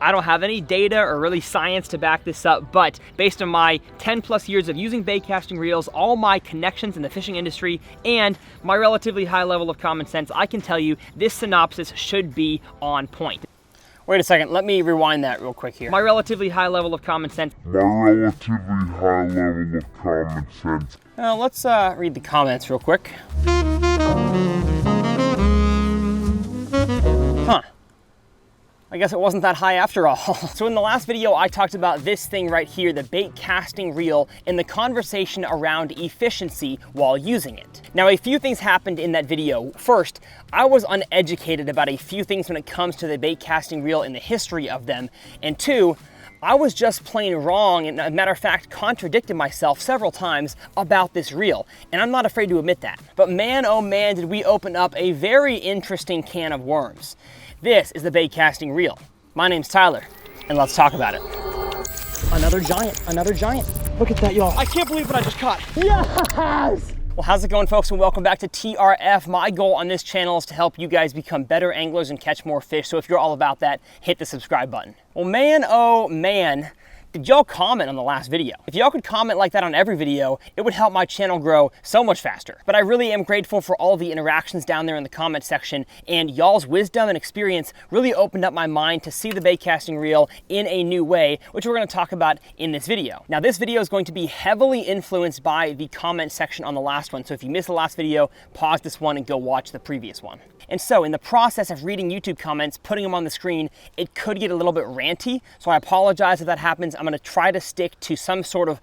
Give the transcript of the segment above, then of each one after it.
I don't have any data or really science to back this up, but based on my 10+ years of using bait casting reels, all my connections in the fishing industry, and my relatively high level of common sense, I can tell you this synopsis should be on point. Wait a second, let me rewind that real quick here. My relatively high level of common sense. Let's read the comments real quick. Huh. I guess it wasn't that high after all. So in the last video, I talked about this thing right here, the bait casting reel, and the conversation around efficiency while using it. Now, a few things happened in that video. First, I was uneducated about a few things when it comes to the bait casting reel and the history of them. And two, I was just plain wrong, and as a matter of fact, contradicted myself several times about this reel, and I'm not afraid to admit that. But man, oh man, did we open up a very interesting can of worms. This is the bait casting reel. My name's Tyler, and let's talk about it. Another giant, another giant. Look at that, y'all. I can't believe what I just caught. Yes! Well, how's it going, folks, and welcome back to TRF. My goal on this channel is to help you guys become better anglers and catch more fish. So if you're all about that, hit the subscribe button. Well, man, oh man, did y'all comment on the last video? If y'all could comment like that on every video, it would help my channel grow so much faster. But I really am grateful for all the interactions down there in the comment section, and y'all's wisdom and experience really opened up my mind to see the bait casting reel in a new way, which we're gonna talk about in this video. Now, this video is going to be heavily influenced by the comment section on the last one. So if you missed the last video, pause this one and go watch the previous one. And so in the process of reading YouTube comments, putting them on the screen, it could get a little bit ranty. So I apologize if that happens. I'm gonna try to stick to some sort of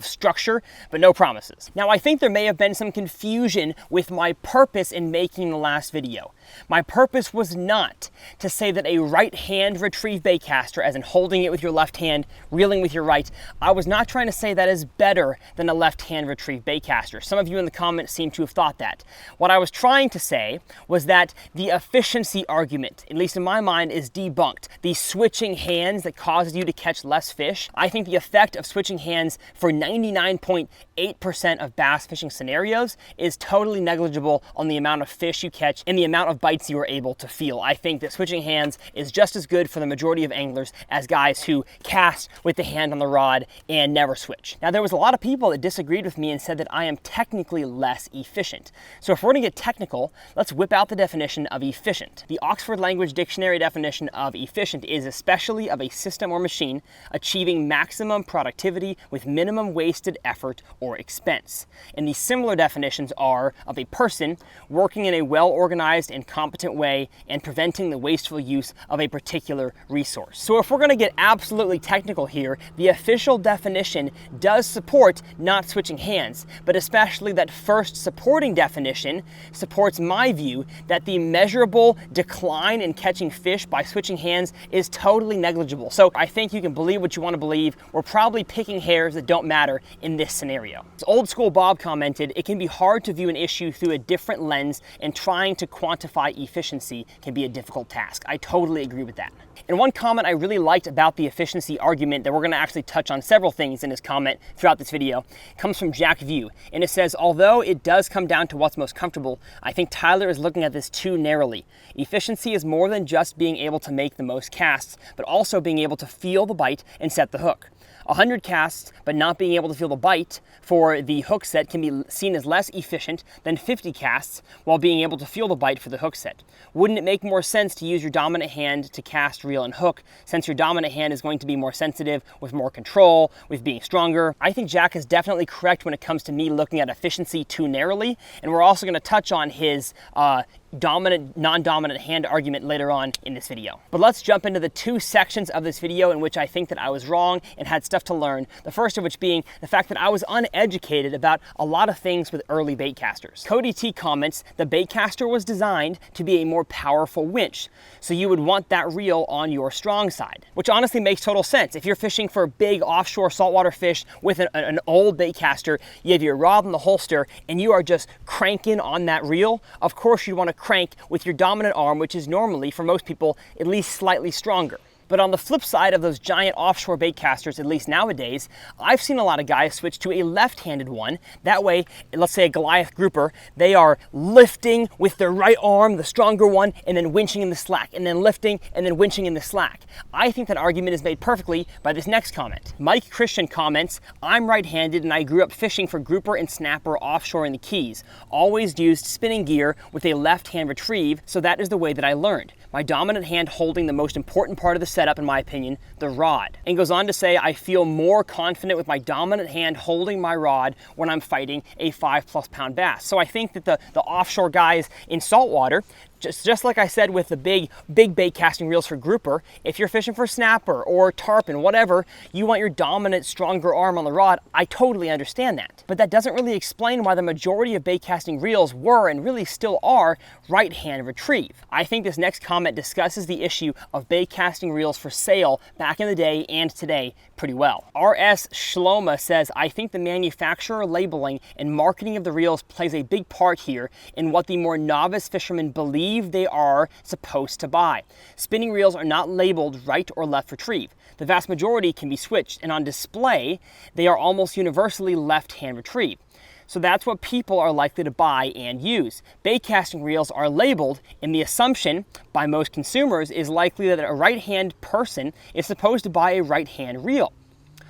structure, but no promises. Now, I think there may have been some confusion with my purpose in making the last video. My purpose was not to say that a right hand retrieve bait caster, as in holding it with your left hand, reeling with your right. I was not trying to say that is better than a left hand retrieve bait caster. Some of you in the comments seem to have thought that. What I was trying to say was that the efficiency argument, at least in my mind, is debunked. The switching hands that causes you to catch less fish. I think the effect of switching hands for 99.8% of bass fishing scenarios is totally negligible on the amount of fish you catch and the amount of bites you are able to feel. I think that switching hands is just as good for the majority of anglers as guys who cast with the hand on the rod and never switch. Now, there was a lot of people that disagreed with me and said that I am technically less efficient. So if we're gonna get technical, let's whip out the definition of efficient. The Oxford Language Dictionary definition of efficient is especially of a system or machine achieving maximum productivity with minimum wasted effort or expense. And the similar definitions are of a person working in a well-organized and competent way and preventing the wasteful use of a particular resource. So if we're going to get absolutely technical here, the official definition does support not switching hands, but especially that first supporting definition supports my view that the measurable decline in catching fish by switching hands is totally negligible. So I think you can believe what you want to believe. We're probably picking hairs that don't matter in this scenario. As Old School Bob commented, it can be hard to view an issue through a different lens, and trying to quantify efficiency can be a difficult task. I totally agree with that. And one comment I really liked about the efficiency argument, that we're going to actually touch on several things in his comment throughout this video, comes from Jack View. And it says, although it does come down to what's most comfortable, I think Tyler is looking at this too narrowly. Efficiency is more than just being able to make the most casts, but also being able to feel the bite and set the hook. 100 casts, but not being able to feel the bite for the hook set can be seen as less efficient than 50 casts while being able to feel the bite for the hook set. Wouldn't it make more sense to use your dominant hand to cast, reel, and hook, since your dominant hand is going to be more sensitive, with more control, with being stronger? I think Jack is definitely correct when it comes to me looking at efficiency too narrowly, and we're also going to touch on his dominant, non-dominant hand argument later on in this video. But let's jump into the two sections of this video in which I think that I was wrong and had stuff to learn. The first of which being the fact that I was uneducated about a lot of things with early bait casters. Cody T comments, the bait caster was designed to be a more powerful winch, so you would want that reel on your strong side, which honestly makes total sense. If you're fishing for big offshore saltwater fish with an old bait caster, you have your rod in the holster and you are just cranking on that reel, of course you want to crank with your dominant arm, which is normally, for most people, at least slightly stronger. But on the flip side of those giant offshore bait casters, at least nowadays, I've seen a lot of guys switch to a left-handed one. That way, let's say a Goliath grouper, they are lifting with their right arm, the stronger one, and then winching in the slack, and then lifting, and then winching in the slack. I think that argument is made perfectly by this next comment. Mike Christian comments, I'm right-handed and I grew up fishing for grouper and snapper offshore in the Keys. Always used spinning gear with a left-hand retrieve, so that is the way that I learned. My dominant hand holding the most important part of the setup, in my opinion, the rod. And goes on to say, I feel more confident with my dominant hand holding my rod when I'm fighting a 5+ pound bass. So I think that the offshore guys in saltwater, just like I said with the big bait casting reels for grouper, if you're fishing for snapper or tarpon, whatever, you want your dominant, stronger arm on the rod. I totally understand that. But that doesn't really explain why the majority of bait casting reels were, and really still are, right-hand retrieve. I think this next comment discusses the issue of bait casting reels for sale back in the day and today pretty well. R.S. Shloma says, I think the manufacturer labeling and marketing of the reels plays a big part here in what the more novice fishermen believe they are supposed to buy. Spinning reels are not labeled right or left retrieve. The vast majority can be switched, and on display, they are almost universally left-hand retrieve. So that's what people are likely to buy and use. Bait casting reels are labeled, and the assumption by most consumers is likely that a right-hand person is supposed to buy a right-hand reel.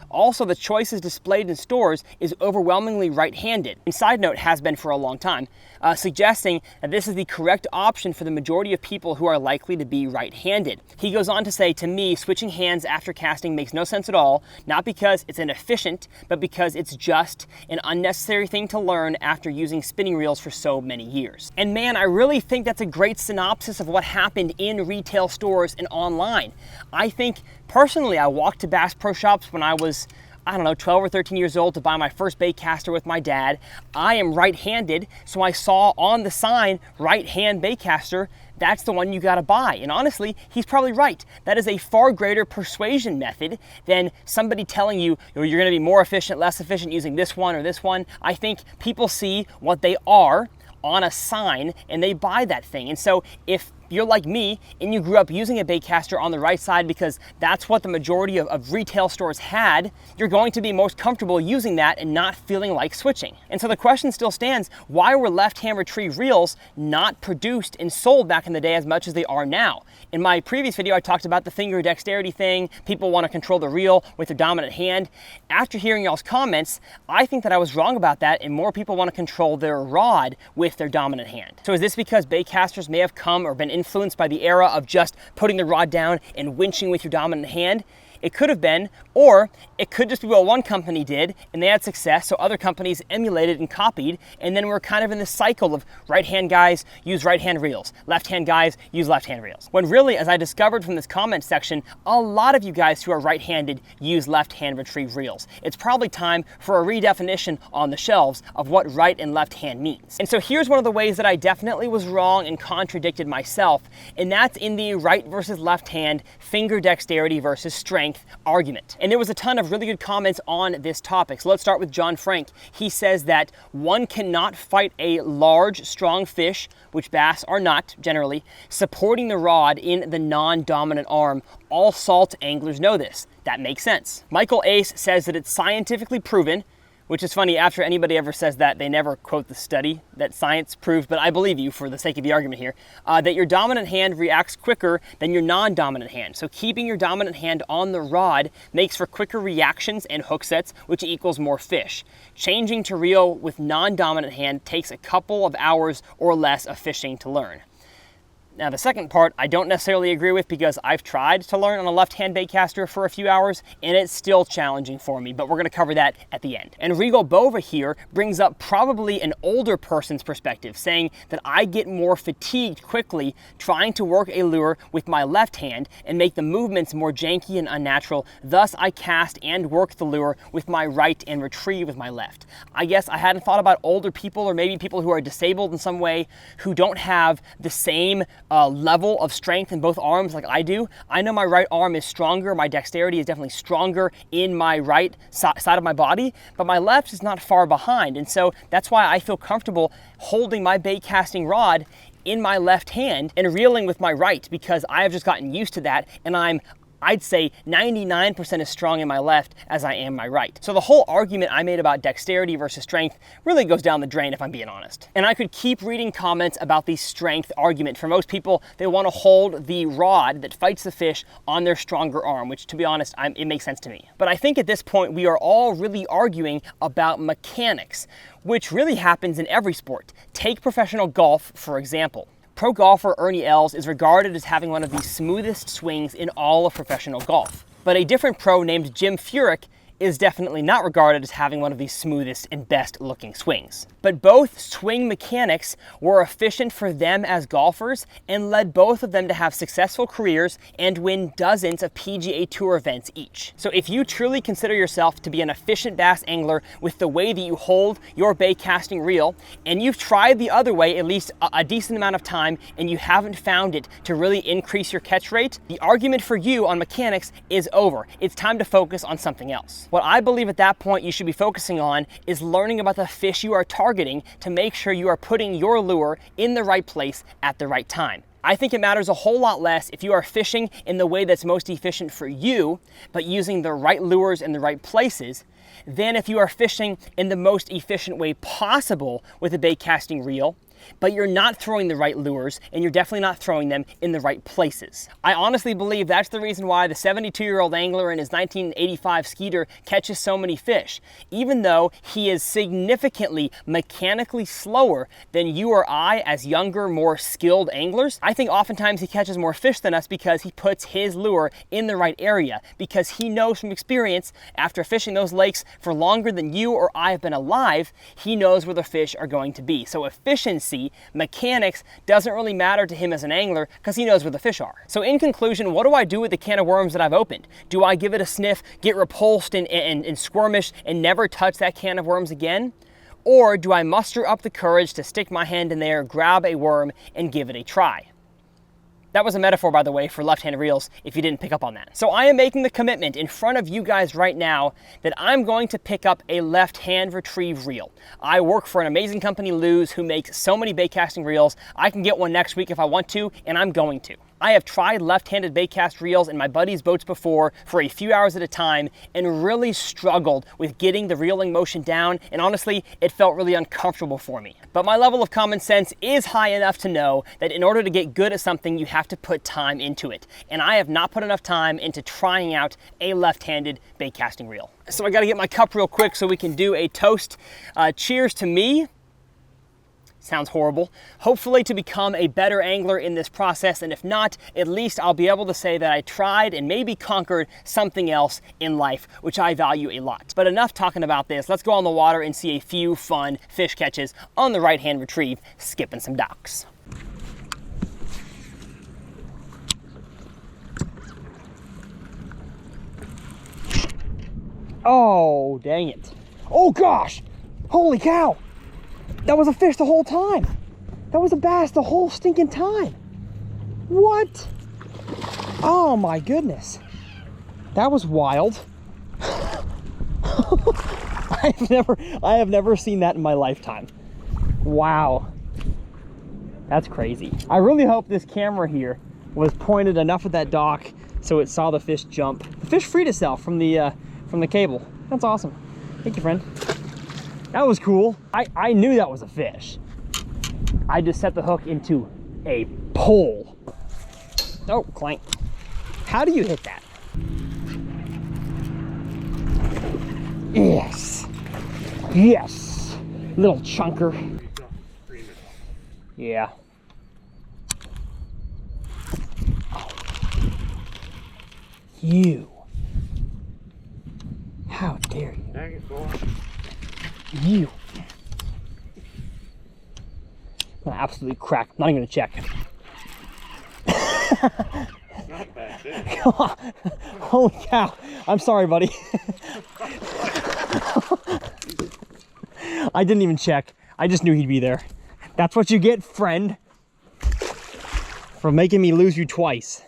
Also, the choices displayed in stores is overwhelmingly right-handed, and side note, has been for a long time, suggesting that this is the correct option for the majority of people who are likely to be right-handed. He goes on to say, to me, switching hands after casting makes no sense at all, not because it's inefficient, but because it's just an unnecessary thing to learn after using spinning reels for so many years. And man, I really think that's a great synopsis of what happened in retail stores and online. I think, personally, I walked to Bass Pro Shops when I was, 12 or 13 years old to buy my first bait caster with my dad. I am right-handed, so I saw on the sign, right-hand bait caster, that's the one you gotta buy. And honestly, he's probably right. That is a far greater persuasion method than somebody telling you, you're gonna be more efficient, less efficient using this one or this one. I think people see what they are on a sign and they buy that thing. And so if you're like me and you grew up using a bait caster on the right side because that's what the majority of retail stores had, you're going to be most comfortable using that and not feeling like switching. And so the question still stands, why were left-hand retrieve reels not produced and sold back in the day as much as they are now? In my previous video, I talked about the finger dexterity thing. People want to control the reel with their dominant hand. After hearing y'all's comments, I think that I was wrong about that, and more people want to control their rod with their dominant hand. So is this because bait casters may have come or been influenced by the era of just putting the rod down and winching with your dominant hand? It could have been, or it could just be what one company did and they had success, so other companies emulated and copied, and then we're kind of in this cycle of right-hand guys use right-hand reels, left-hand guys use left-hand reels. When really, as I discovered from this comment section, a lot of you guys who are right-handed use left-hand retrieve reels. It's probably time for a redefinition on the shelves of what right and left hand means. And so here's one of the ways that I definitely was wrong and contradicted myself, and that's in the right versus left hand, finger dexterity versus strength argument. And there was a ton of really good comments on this topic. So let's start with John Frank. He says that one cannot fight a large, strong fish, which bass are not generally, supporting the rod in the non-dominant arm. All salt anglers know this. That makes sense. Michael Ace says that it's scientifically proven, which is funny, after anybody ever says that, they never quote the study that science proved, but I believe you for the sake of the argument here, that your dominant hand reacts quicker than your non-dominant hand. So keeping your dominant hand on the rod makes for quicker reactions and hook sets, which equals more fish. Changing to reel with non-dominant hand takes a couple of hours or less of fishing to learn. Now the second part I don't necessarily agree with, because I've tried to learn on a left-hand bait caster for a few hours and it's still challenging for me, but we're going to cover that at the end. And Regal Bova here brings up probably an older person's perspective, saying that I get more fatigued quickly trying to work a lure with my left hand and make the movements more janky and unnatural. Thus I cast and work the lure with my right and retrieve with my left. I guess I hadn't thought about older people, or maybe people who are disabled in some way, who don't have the same level of strength in both arms like I do. I know my right arm is stronger, my dexterity is definitely stronger in my right side of my body, but my left is not far behind, and so that's why I feel comfortable holding my bait casting rod in my left hand and reeling with my right, because I have just gotten used to that, and I'm I'd say 99% as strong in my left as I am my right. So the whole argument I made about dexterity versus strength really goes down the drain, if I'm being honest. And I could keep reading comments about the strength argument. For most people, they want to hold the rod that fights the fish on their stronger arm, which, to be honest, it makes sense to me. But I think at this point, we are all really arguing about mechanics, which really happens in every sport. Take professional golf, for example. Pro golfer Ernie Els is regarded as having one of the smoothest swings in all of professional golf. But a different pro named Jim Furyk is definitely not regarded as having one of the smoothest and best looking swings. But both swing mechanics were efficient for them as golfers and led both of them to have successful careers and win dozens of PGA Tour events each. So if you truly consider yourself to be an efficient bass angler with the way that you hold your bait casting reel, and you've tried the other way at least a decent amount of time and you haven't found it to really increase your catch rate, the argument for you on mechanics is over. It's time to focus on something else. What I believe at that point you should be focusing on is learning about the fish you are targeting to make sure you are putting your lure in the right place at the right time. I think it matters a whole lot less if you are fishing in the way that's most efficient for you, but using the right lures in the right places, than if you are fishing in the most efficient way possible with a bait casting reel, but you're not throwing the right lures and you're definitely not throwing them in the right places. I honestly believe that's the reason why the 72-year-old angler in his 1985 Skeeter catches so many fish. Even though he is significantly mechanically slower than you or I as younger, more skilled anglers, I think oftentimes he catches more fish than us because he puts his lure in the right area, because he knows from experience, after fishing those lakes for longer than you or I have been alive, he knows where the fish are going to be. So efficiency, mechanics, doesn't really matter to him as an angler because he knows where the fish are. So in conclusion, what do I do with the can of worms that I've opened? Do I give it a sniff, get repulsed and squirmish and never touch that can of worms again? Or do I muster up the courage to stick my hand in there, grab a worm, and give it a try? That was a metaphor, by the way, for left-handed reels, if you didn't pick up on that. So I am making the commitment in front of you guys right now that I'm going to pick up a left-hand retrieve reel. I work for an amazing company, Lose, who makes so many bait casting reels. I can get one next week if I want to, and I'm going to. I have tried left-handed bait cast reels in my buddies' boats before for a few hours at a time and really struggled with getting the reeling motion down, and honestly, it felt really uncomfortable for me. But my level of common sense is high enough to know that in order to get good at something, you have to put time into it. And I have not put enough time into trying out a left-handed bait casting reel. So I gotta get my cup real quick so we can do a toast. Cheers to me. Sounds horrible. Hopefully to become a better angler in this process, and if not, at least I'll be able to say that I tried and maybe conquered something else in life, which I value a lot. But enough talking about this. Let's go on the water and see a few fun fish catches on the right-hand retrieve, skipping some docks. Oh, dang it. Oh gosh, holy cow. That was a fish the whole time. That was a bass the whole stinking time. What? Oh my goodness. That was wild. I have never seen that in my lifetime. Wow. That's crazy. I really hope this camera here was pointed enough at that dock so it saw the fish jump. The fish freed itself from the cable. That's awesome. Thank you, friend. That was cool. I knew that was a fish. I just set the hook into a pole. Oh, clank. How do you hit that? Yes. Yes. Little chunker. Yeah. You. How dare you? Dang it, boy. You. I'm gonna absolutely crack. I'm not even gonna check. Not bad fish. Come on. Holy cow. I'm sorry, buddy. I didn't even check. I just knew he'd be there. That's what you get, friend, for making me lose you twice.